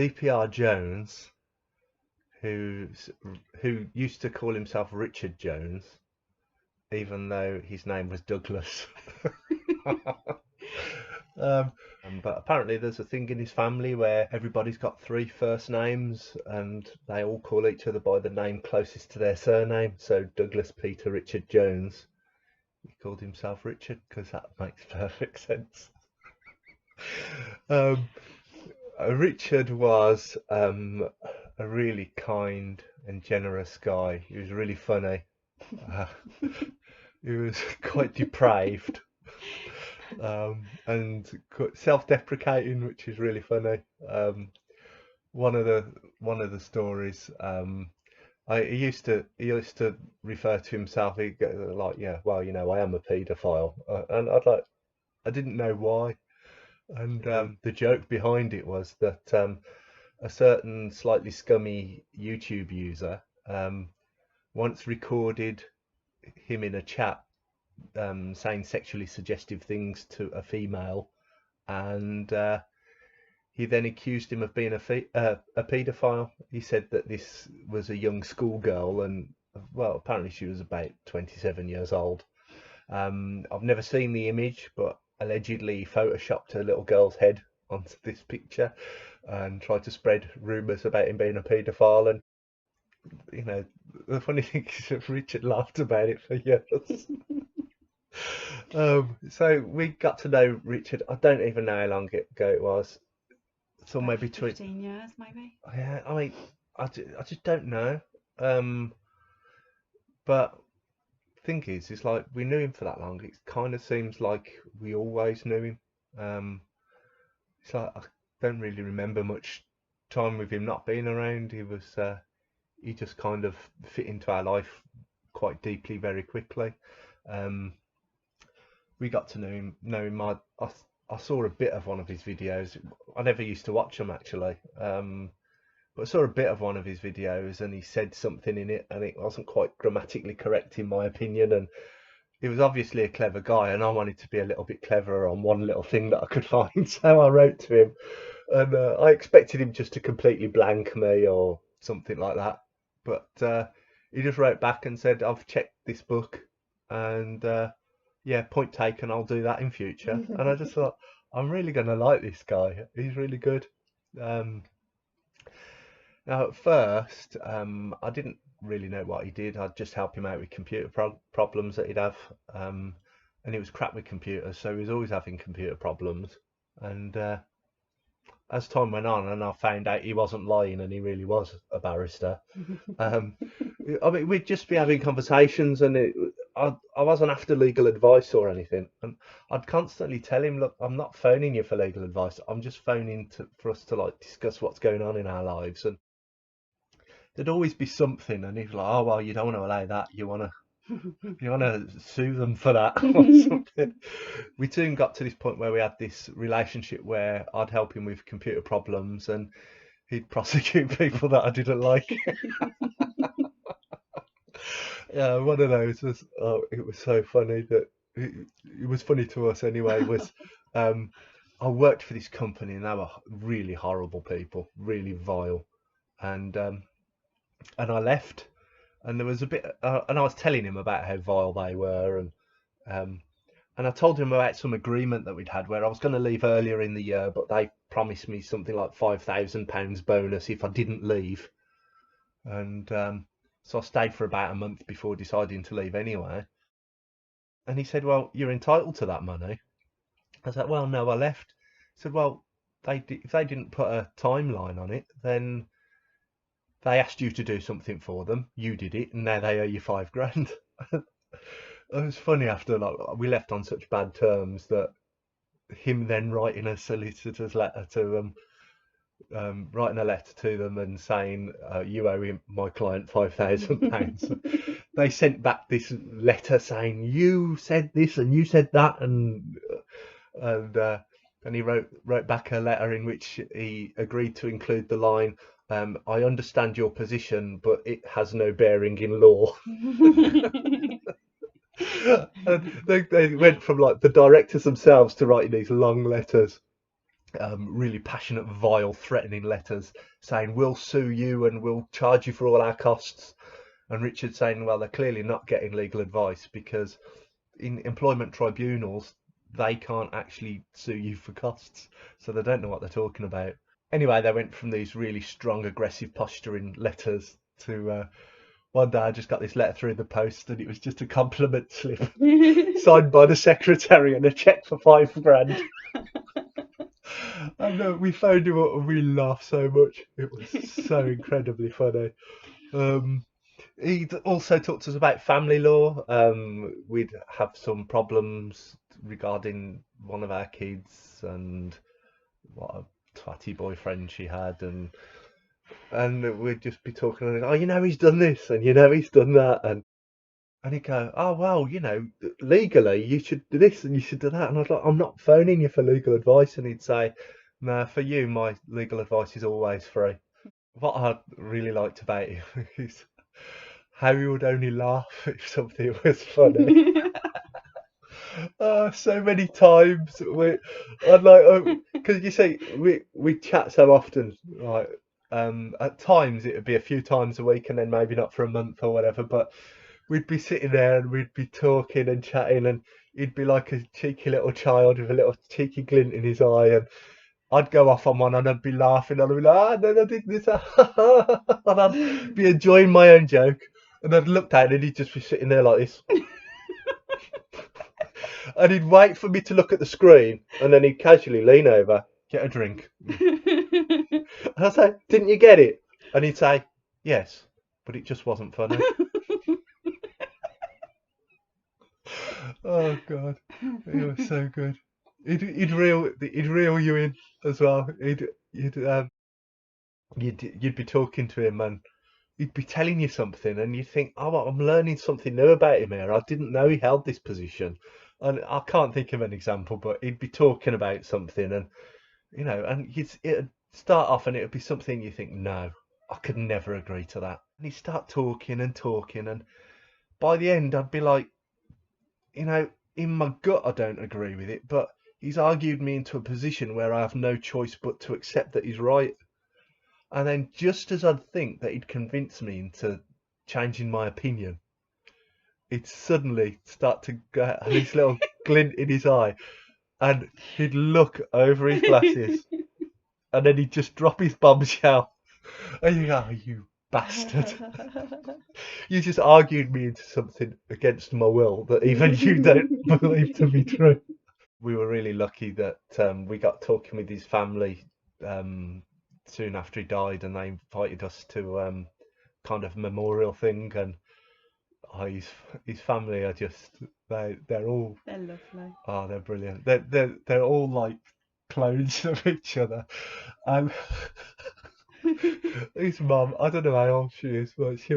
DPR Jones, who used to call himself Richard Jones, even though his name was Douglas. But apparently there's a thing in his family where everybody's got 3 first names and they all call each other by the name closest to their surname. So Douglas Peter Richard Jones, he called himself Richard because that makes perfect sense. Richard was a really kind and generous guy. He was really funny. He was quite depraved. And self-deprecating, which is really funny. One of the stories, he used to refer to himself like, yeah, well, you know, I am a paedophile, and I didn't know why. And the joke behind it was that a certain slightly scummy YouTube user once recorded him in a chat saying sexually suggestive things to a female, and he then accused him of being a paedophile. He said that this was a young schoolgirl, and well, apparently she was about 27 years old. I've never seen the image, but allegedly he photoshopped a little girl's head onto this picture and tried to spread rumours about him being a paedophile. And you know, the funny thing is that Richard laughed about it for years. So we got to know Richard. I don't even know how long ago it was. Somewhere between 15 years, maybe. Yeah, I mean, I just don't know. But thing is, it's like we knew him for that long. It kind of seems like we always knew him. It's like I don't really remember much time with him not being around. He just kind of fit into our life quite deeply very quickly. We got to know him. I saw a bit of one of his videos. I never used to watch them actually, but I saw a bit of one of his videos, and he said something in it, and it wasn't quite grammatically correct in my opinion. And he was obviously a clever guy, and I wanted to be a little bit cleverer on one little thing that I could find. So I wrote to him, and I expected him just to completely blank me or something like that, but he just wrote back and said, "I've checked this book, and yeah, point taken, I'll do that in future." And I just thought, I'm really going to like this guy. He's really good. Now, at first, I didn't really know what he did. I'd just help him out with computer problems that he'd have. And he was crap with computers, so he was always having computer problems. And as time went on, and I found out he wasn't lying and he really was a barrister, I mean, we'd just be having conversations, and I wasn't after legal advice or anything. And I'd constantly tell him, look, I'm not phoning you for legal advice. I'm just phoning for us to like discuss what's going on in our lives. And there'd always be something, and he's like, oh, well, you don't want to allow that. You want to sue them for that or something. We soon got to this point where we had this relationship where I'd help him with computer problems and he'd prosecute people that I didn't like. Yeah, one of those was, oh, it was so funny that it was funny to us anyway. Was I worked for this company and they were really horrible people, really vile, and I left, and there was a bit, and I was telling him about how vile they were, and I told him about some agreement that we'd had where I was going to leave earlier in the year, but they promised me something like £5,000 bonus if I didn't leave, and so I stayed for about a month before deciding to leave anyway. And he said, "Well, you're entitled to that money." I said, "Well, no, I left." He said, "Well, if they didn't put a timeline on it, then they asked you to do something for them. You did it, and now they owe you £5,000." It was funny after like we left on such bad terms that him then writing a solicitor's letter to them, writing a letter to them and saying, "You owe my client £5,000." They sent back this letter saying, "You said this and you said that," and he wrote back a letter in which he agreed to include the line, "I understand your position, but it has no bearing in law." And they went from like the directors themselves to writing these long letters. really passionate, vile, threatening letters saying, we'll sue you and we'll charge you for all our costs. And Richard saying, well, they're clearly not getting legal advice because in employment tribunals, they can't actually sue you for costs. So they don't know what they're talking about. Anyway, they went from these really strong, aggressive, posturing letters to one day I just got this letter through the post and it was just a compliment slip signed by the secretary and a cheque for £5,000. And we phoned him up and we laughed so much. It was so incredibly funny. He also talked to us about family law. We'd have some problems regarding one of our kids and what a twatty boyfriend she had, and we'd just be talking. And oh, he's done this, and he's done that, and he'd go, oh well, legally you should do this and you should do that, and I was like, I'm not phoning you for legal advice, and he'd say, no, for you, my legal advice is always free. What I really liked about him is how he would only laugh if something was funny. So many times I'd like, because you see, we chat so often, right? At times it would be a few times a week, and then maybe not for a month or whatever. But we'd be sitting there and we'd be talking and chatting, and he'd be like a cheeky little child with a little cheeky glint in his eye, and I'd go off on one and I'd be laughing, and I'd be like, no, I did this, and I'd be enjoying my own joke, and I'd look down and he'd just be sitting there like this. And he'd wait for me to look at the screen, and then he'd casually lean over, get a drink. And I'd say, didn't you get it? And he'd say, yes, but it just wasn't funny. Oh, God. It was so good. He'd reel you in as well. You'd be talking to him and he'd be telling you something and you'd think, oh, well, I'm learning something new about him here. I didn't know he held this position. And I can't think of an example, but he'd be talking about something and, and it'd start off and it'd be something you think, no, I could never agree to that. And he'd start talking and talking. And by the end, I'd be like, in my gut, I don't agree with it, but he's argued me into a position where I have no choice but to accept that he's right. And then just as I'd think that he'd convince me into changing my opinion, he'd suddenly start to get this little glint in his eye and he'd look over his glasses and then he'd just drop his bombshell. And you go, oh, you bastard. You just argued me into something against my will that even you don't believe to be true. We were really lucky that we got talking with his family soon after he died, and they invited us to kind of memorial thing. And his family are just they're all lovely. Oh, they're brilliant. They're all like clones of each other. And his mum, I don't know how old she is, but she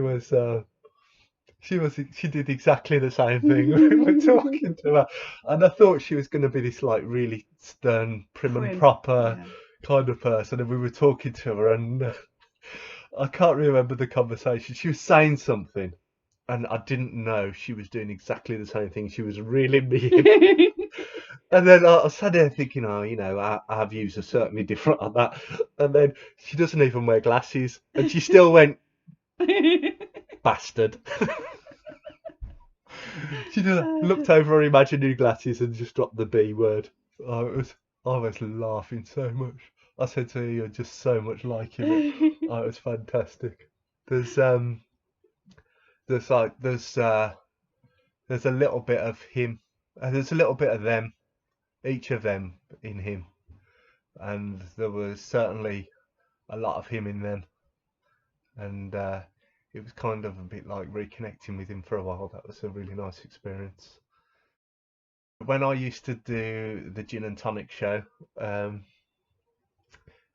did exactly the same thing. We were talking to her, and I thought she was going to be this like really stern, prim and proper kind of person, and we were talking to her, and I can't remember the conversation. She was saying something, and I didn't know she was doing exactly the same thing. She was reeling me in. And then I sat there thinking, oh, our views are certainly different on that. And then she doesn't even wear glasses, and she still went, bastard. She just looked over her imaginary glasses and just dropped the B word. I was laughing so much. I said to her, you're just so much like him. It was fantastic. There's there's a little bit of him, and there's a little bit of them, each of them in him, and there was certainly a lot of him in them, and it was kind of a bit like reconnecting with him for a while. That was a really nice experience. When I used to do the gin and tonic show,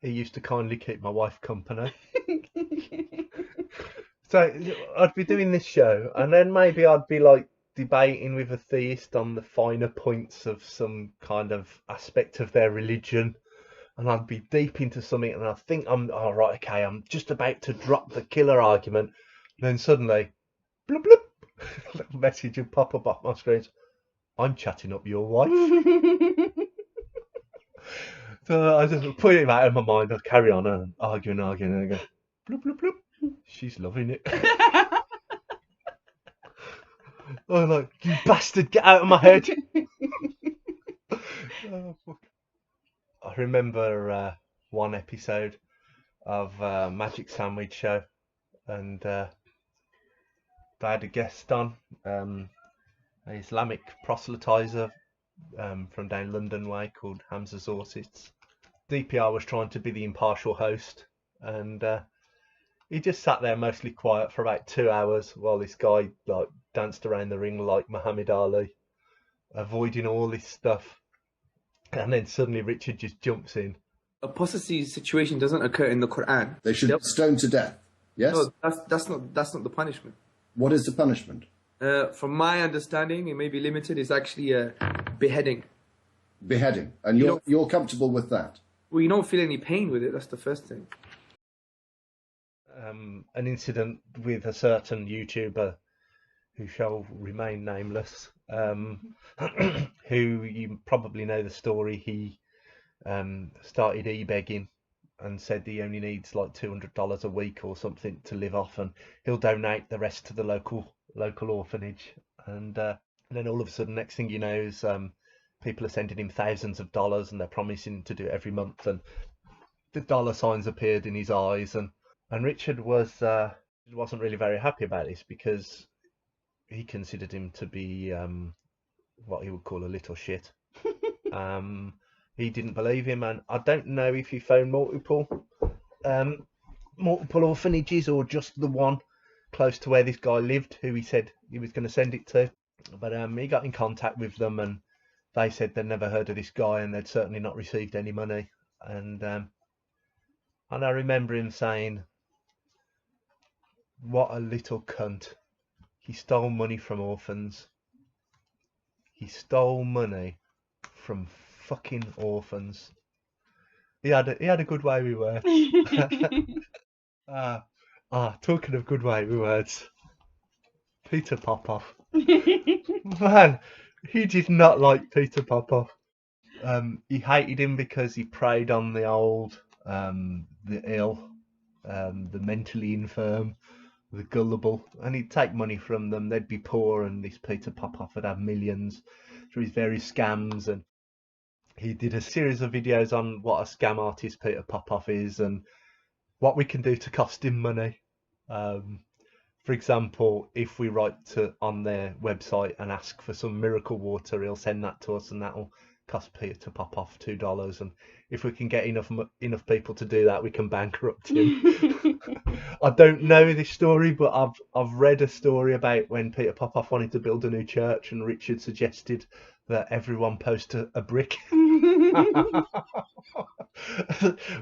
he used to kindly keep my wife company. So I'd be doing this show, and then maybe I'd be like debating with a theist on the finer points of some kind of aspect of their religion, and I'd be deep into something, and I think right, okay, I'm just about to drop the killer argument, and then suddenly, bloop bloop, a little message would pop up off my screen. I'm chatting up your wife. So I just put it out of my mind. I carry on and arguing, and I go, bloop, bloop, bloop. She's loving it. I'm like, you bastard, get out of my head. Oh, fuck. I remember one episode of Magic Sandwich Show, and they had a guest on, an Islamic proselytizer from down London way called Hamza Zorsitz. DPR was trying to be the impartial host, and he just sat there mostly quiet for about 2 hours while this guy like danced around the ring like Muhammad Ali, avoiding all this stuff. And then suddenly Richard just jumps in. Apostasy situation doesn't occur in the Quran. They should be stoned to death. Yes? No, that's not the punishment. What is the punishment? From my understanding, it may be limited, it's actually a beheading. Beheading. And you're comfortable with that? Well, you don't feel any pain with it, that's the first thing. An incident with a certain YouTuber who shall remain nameless, who you probably know the story. He started e-begging and said he only needs like $200 a week or something to live off, and he'll donate the rest to the local orphanage. And then all of a sudden, next thing you know is people are sending him thousands of dollars, and they're promising to do it every month, and the dollar signs appeared in his eyes, and Richard wasn't really very happy about this, because he considered him to be what he would call a little shit. He didn't believe him, and I don't know if he found multiple orphanages or just the one close to where this guy lived, who he said he was going to send it to. But he got in contact with them, and they said they'd never heard of this guy, and they'd certainly not received any money. And I remember him saying, "What a little cunt. He stole money from orphans. He stole money from fucking orphans." He had a good way with words. Talking of good way with words, Peter Popoff. Man, he did not like Peter Popoff. He hated him because he preyed on the old, the ill, the mentally infirm, the gullible, and he'd take money from them. They'd be poor, and this Peter Popoff would have millions through his various scams. And he did a series of videos on what a scam artist Peter Popoff is and what we can do to cost him money. For example, if we write on their website and ask for some miracle water, he'll send that to us, and that'll cost Peter Popoff $2. And if we can get enough people to do that, we can bankrupt him. I don't know this story, but I've read a story about when Peter Popoff wanted to build a new church, and Richard suggested that everyone post a brick with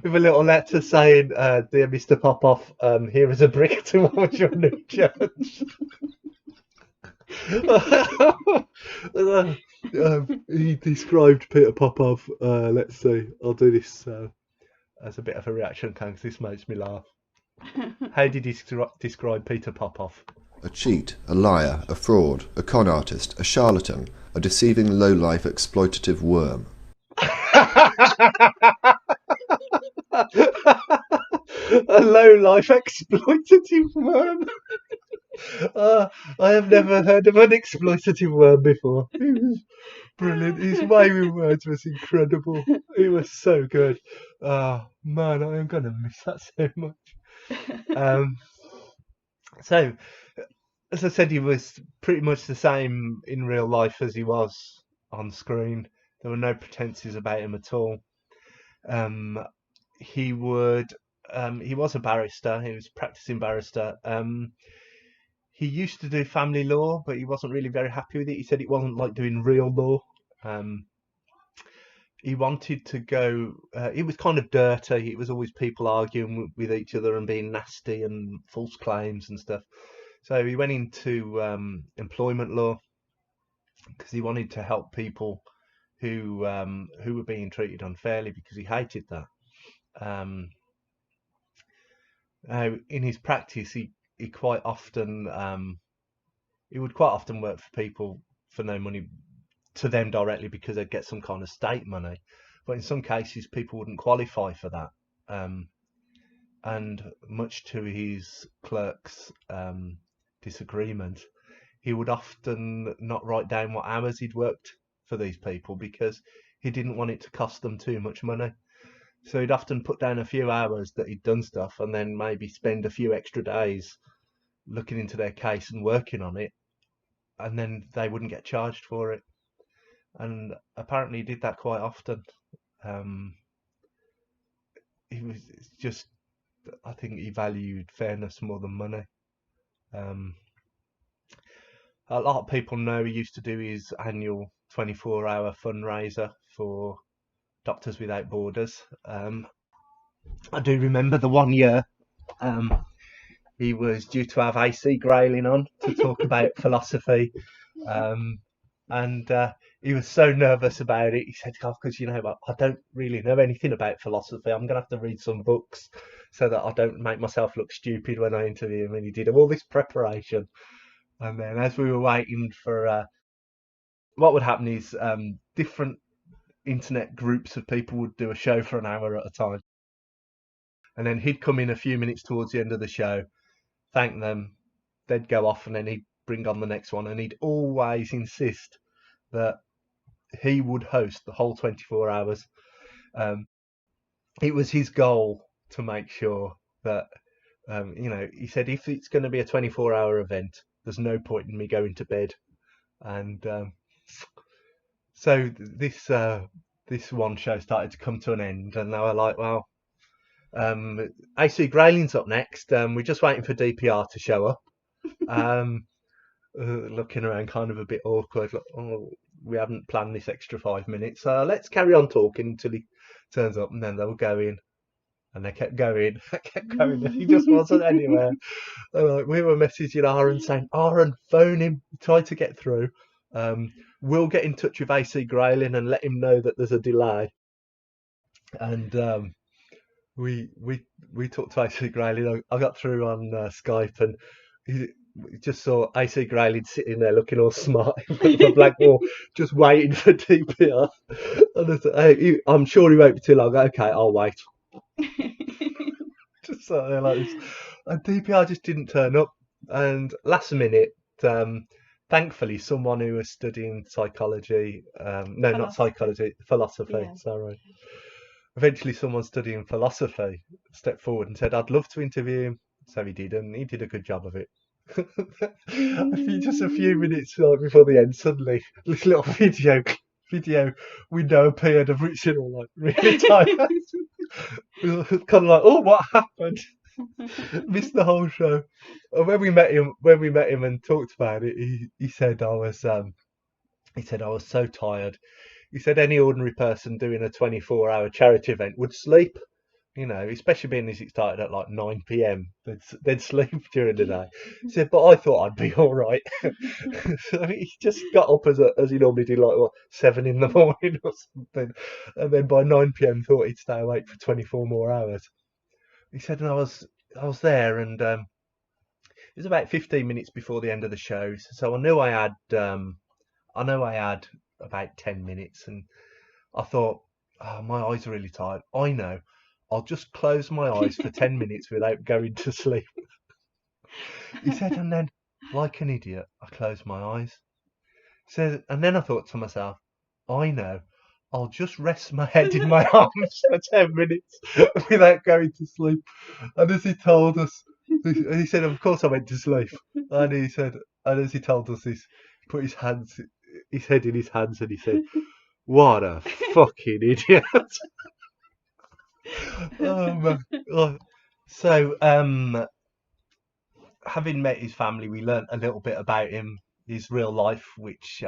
a little letter saying, "Dear Mr. Popoff, here is a brick towards your new church." He described Peter Popoff. Let's see, I'll do this as a bit of a reaction because this makes me laugh. How did he describe Peter Popoff? A cheat, a liar, a fraud, a con artist, a charlatan, a deceiving low-life exploitative worm. A low-life exploitative worm. I have never heard of an exploitative worm before. He was brilliant. His way with words was incredible. It was so good. Man, I am going to miss that so much. So, as I said, he was pretty much the same in real life as he was on screen. There were no pretenses about him at all. He was a barrister. He was a practicing barrister. He used to do family law, but he wasn't really very happy with it. He said it wasn't like doing real law. He wanted to go. It was kind of dirty. It was always people arguing with each other and being nasty and false claims and stuff. So he went into employment law because he wanted to help people who were being treated unfairly, because he hated that. In his practice, he would quite often work for people for no money to them directly, because they'd get some kind of state money. but in some cases people wouldn't qualify for that. And much to his clerk's disagreement, he would often not write down what hours he'd worked for these people because he didn't want it to cost them too much money. So he'd often put down a few hours that he'd done stuff and then maybe spend a few extra days looking into their case and working on it, and then they wouldn't get charged for it. And apparently he did that quite often. He was just, I think he valued fairness more than money. A lot of people know he used to do his annual 24-hour fundraiser for Doctors Without Borders. I do remember the one year he was due to have AC Grayling on to talk about philosophy, and he was so nervous about it. He said, "Oh, because I don't really know anything about philosophy. I'm going to have to read some books so that I don't make myself look stupid when I interview him." And he did all this preparation. And then as we were waiting for, what would happen is different internet groups of people would do a show for an hour at a time. And then he'd come in a few minutes towards the end of the show, thank them, they'd go off, and then he'd bring on the next one. And he'd always insist that he would host the whole 24 hours. It was his goal to make sure that, he said, if it's going to be a 24-hour event, there's no point in me going to bed. And so this one show started to come to an end, and they were like, well, AC Grayling's up next. We're just waiting for DPR to show up. Looking around kind of a bit awkward. Like, oh, we haven't planned this extra 5 minutes. Let's carry on talking until he turns up. And then they'll go in. And they kept going. And he just wasn't anywhere. And we were messaging Aaron saying, Aaron, phone him. Try to get through. We'll get in touch with AC Grayling and let him know that there's a delay. And we talked to AC Grayling. I got through on Skype, and he just saw AC Grayling sitting there looking all smart in front of a black wall, just waiting for DPR. And I said, hey, I'm sure he won't be too long. Okay, I'll wait. Just sat there like this. And DPR just didn't turn up. And last minute, thankfully, someone who was studying psychology, not psychology, philosophy, Yeah. sorry. Eventually, someone studying philosophy stepped forward and said, I'd love to interview him. So he did, and he did a good job of it. Just a few minutes before the end, suddenly, this little video window appeared of Richard, all like really tired. Kind of like, oh, what happened? Missed the whole show. And when we met him and talked about it, he said I was so tired. He said any ordinary person doing a 24-hour charity event would sleep, especially being as it started at like 9 p.m. They'd sleep during the day. He said, but I thought I'd be all right. So he just got up as he normally do, like 7 in the morning or something, and then by 9 p.m. thought he'd stay awake for 24 more hours. He said, and I was there, and it was about 15 minutes before the end of the show, so I knew I had about 10 minutes, and I thought, oh, my eyes are really tired. I know, I'll just close my eyes for 10 minutes without going to sleep. He said, and then, like an idiot, I closed my eyes. He said, and then I thought to myself, I know, I'll just rest my head in my arms for 10 minutes without going to sleep. And as he told us, he said, of course I went to sleep. And he said, and as he told us this, he put his head in his hands, and he said, what a fucking idiot. Oh my God. So, having met his family, we learnt a little bit about him, his real life, which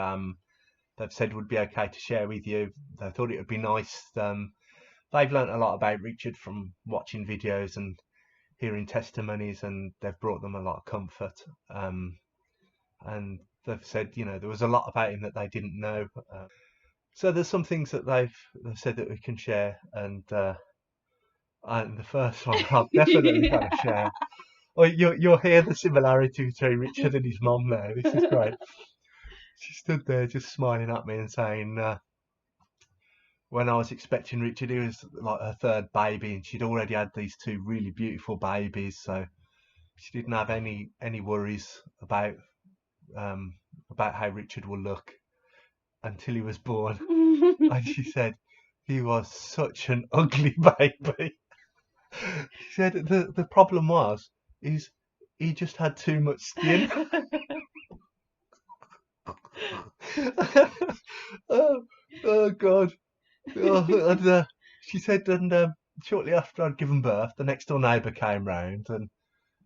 they've said would be okay to share with you. They thought it would be nice. They've learnt a lot about Richard from watching videos and hearing testimonies, and they've brought them a lot of comfort. And they've said, there was a lot about him that they didn't know. So there's some things that they've said that we can share, and the first one I've definitely got to share. Oh, you'll hear the similarity between Richard and his mum there. This is great. She stood there just smiling at me and saying, when I was expecting Richard, he was like her third baby, and she'd already had these two really beautiful babies, so she didn't have any worries about how Richard will look until he was born. And she said he was such an ugly baby. She said the problem was is he just had too much skin. oh God. And she said, and shortly after I'd given birth, the next door neighbour came round and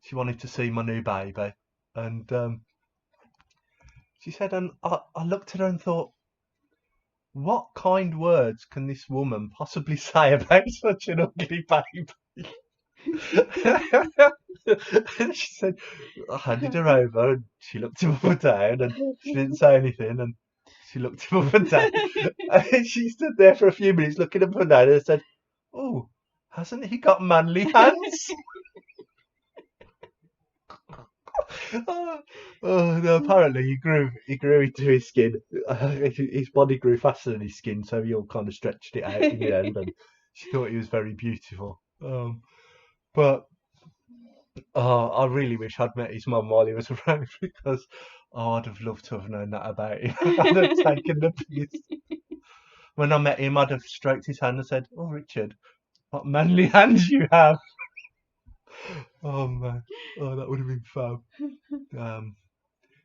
she wanted to see my new baby. And she said, and I looked at her and thought, what kind words can this woman possibly say about such an ugly baby? And she said, I handed her over and she looked him up and down and she didn't say anything and she looked him up and down. And she stood there for a few minutes looking up and down and said, oh, hasn't he got manly hands? No, apparently he grew into his skin. His body grew faster than his skin, so he all kind of stretched it out in the end, and she thought he was very beautiful. But I really wish I'd met his mum while he was around, because I'd have loved to have known that about him. I'd have taken the piss. When I met him, I'd have stroked his hand and said, "Oh, Richard, what manly hands you have!" Oh man, that would have been fab.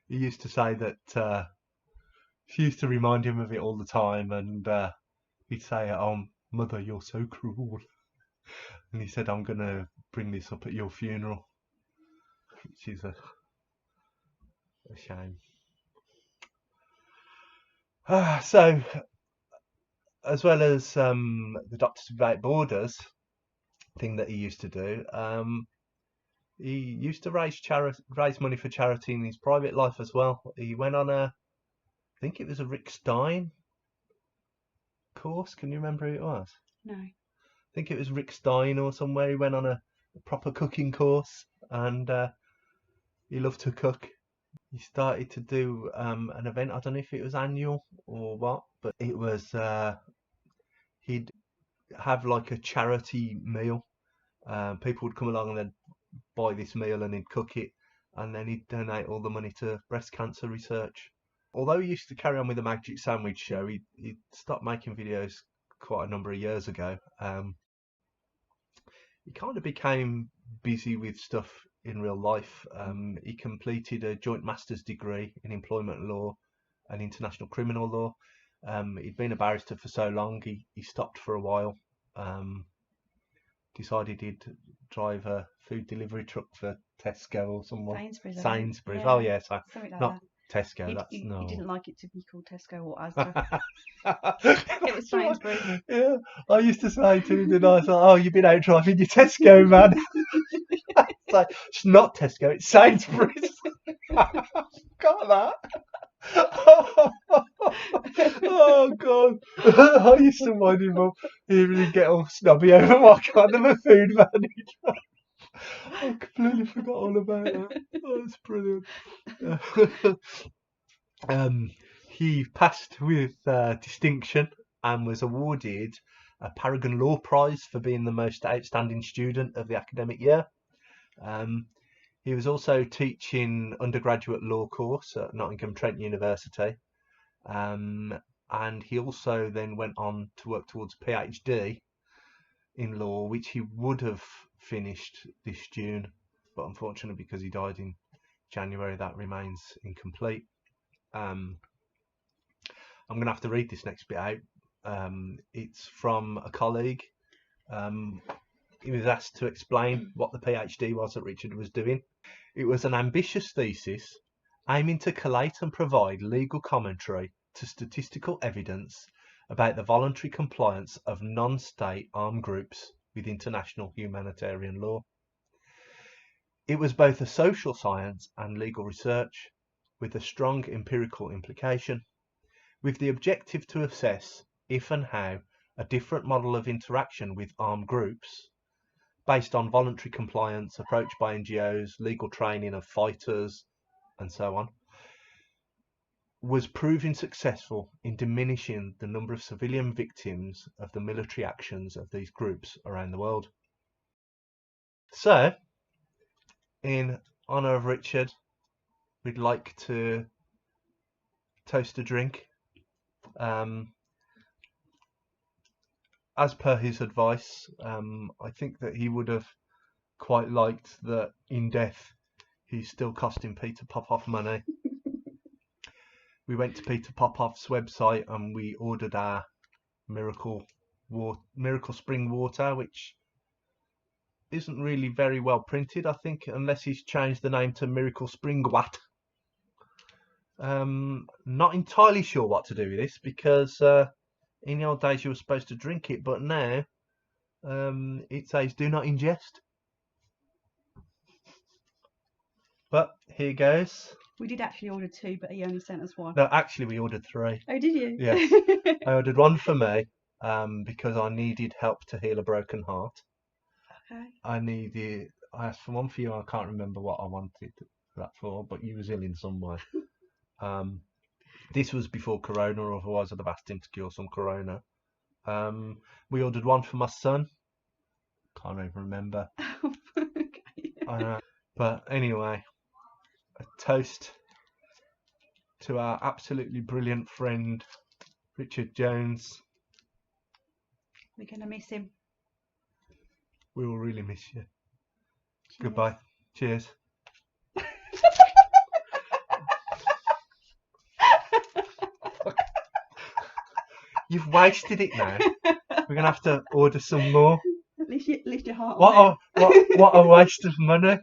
He used to say that she used to remind him of it all the time, and he'd say, "Oh, mother, you're so cruel." And he said, "I'm going to bring this up at your funeral," which is a shame. So, as well as the Doctors Without Borders thing that he used to do, he used to raise money for charity in his private life as well. He went on I think it was a Rick Stein course. Can you remember who it was? No. I think it was Rick Stein or somewhere. He went on a proper cooking course, and he loved to cook. He started to do an event. I don't know if it was annual or what, but it was he'd have like a charity meal. People would come along and they'd buy this meal and he'd cook it, and then he'd donate all the money to breast cancer research. Although he used to carry on with the Magic Sandwich Show, he stopped making videos quite a number of years ago. He kind of became busy with stuff in real life. He completed a joint master's degree in employment law and international criminal law. He'd been a barrister for so long, he stopped for a while. Decided he'd drive a food delivery truck for Tesco or someone. Sainsbury's. Yeah. Oh yeah, so Something like not that. Tesco. He no. didn't like it to be called Tesco or Asda. It was Sainsbury's. Yeah, I used to say to him, I was like, "Oh, you've been out driving your Tesco, man." It's like, it's not Tesco, it's Sainsbury's. Got that? Oh God! I used to wind him up, hearing him get all snobby over what kind of a food man he drives. I completely forgot all about that. Oh, that's brilliant. He passed with distinction and was awarded a Paragon Law Prize for being the most outstanding student of the academic year. He was also teaching undergraduate law course at Nottingham Trent University. And he also then went on to work towards a PhD in law, which he would have finished this June, but unfortunately because he died in January, that remains incomplete. I'm going to have to read this next bit out. It's from a colleague. He was asked to explain what the PhD was that Richard was doing. It was an ambitious thesis aiming to collate and provide legal commentary to statistical evidence about the voluntary compliance of non-state armed groups with international humanitarian law. It was both a social science and legal research with a strong empirical implication, with the objective to assess if and how a different model of interaction with armed groups, based on voluntary compliance, approach by NGOs, legal training of fighters, and so on, was proving successful in diminishing the number of civilian victims of the military actions of these groups around the world. So, in honour of Richard, we'd like to toast a drink. As per his advice, I think that he would have quite liked that in death he's still costing Peter Popoff money. We went to Peter Popoff's website and we ordered our Miracle Spring Water, which isn't really very well printed, I think, unless he's changed the name to Miracle Spring Wat. Not entirely sure what to do with this, because in the old days you were supposed to drink it, but now it says do not ingest. But here goes. We did actually order 2, but he only sent us 1. No, actually we ordered 3. Oh, did you? Yes. I ordered 1 for me because I needed help to heal a broken heart. Okay. I asked for 1 for you. I can't remember what I wanted that for, but you was ill in some way. This was before Corona, otherwise I'd have asked him to cure some Corona. We ordered 1 for my son. Can't even remember. Okay. But anyway, a toast to our absolutely brilliant friend Richard Jones. We're going to miss him. We will really miss you. Cheers. Goodbye. Cheers. You've wasted it now. We're gonna have to order some more. Lift your heart. What a waste of money.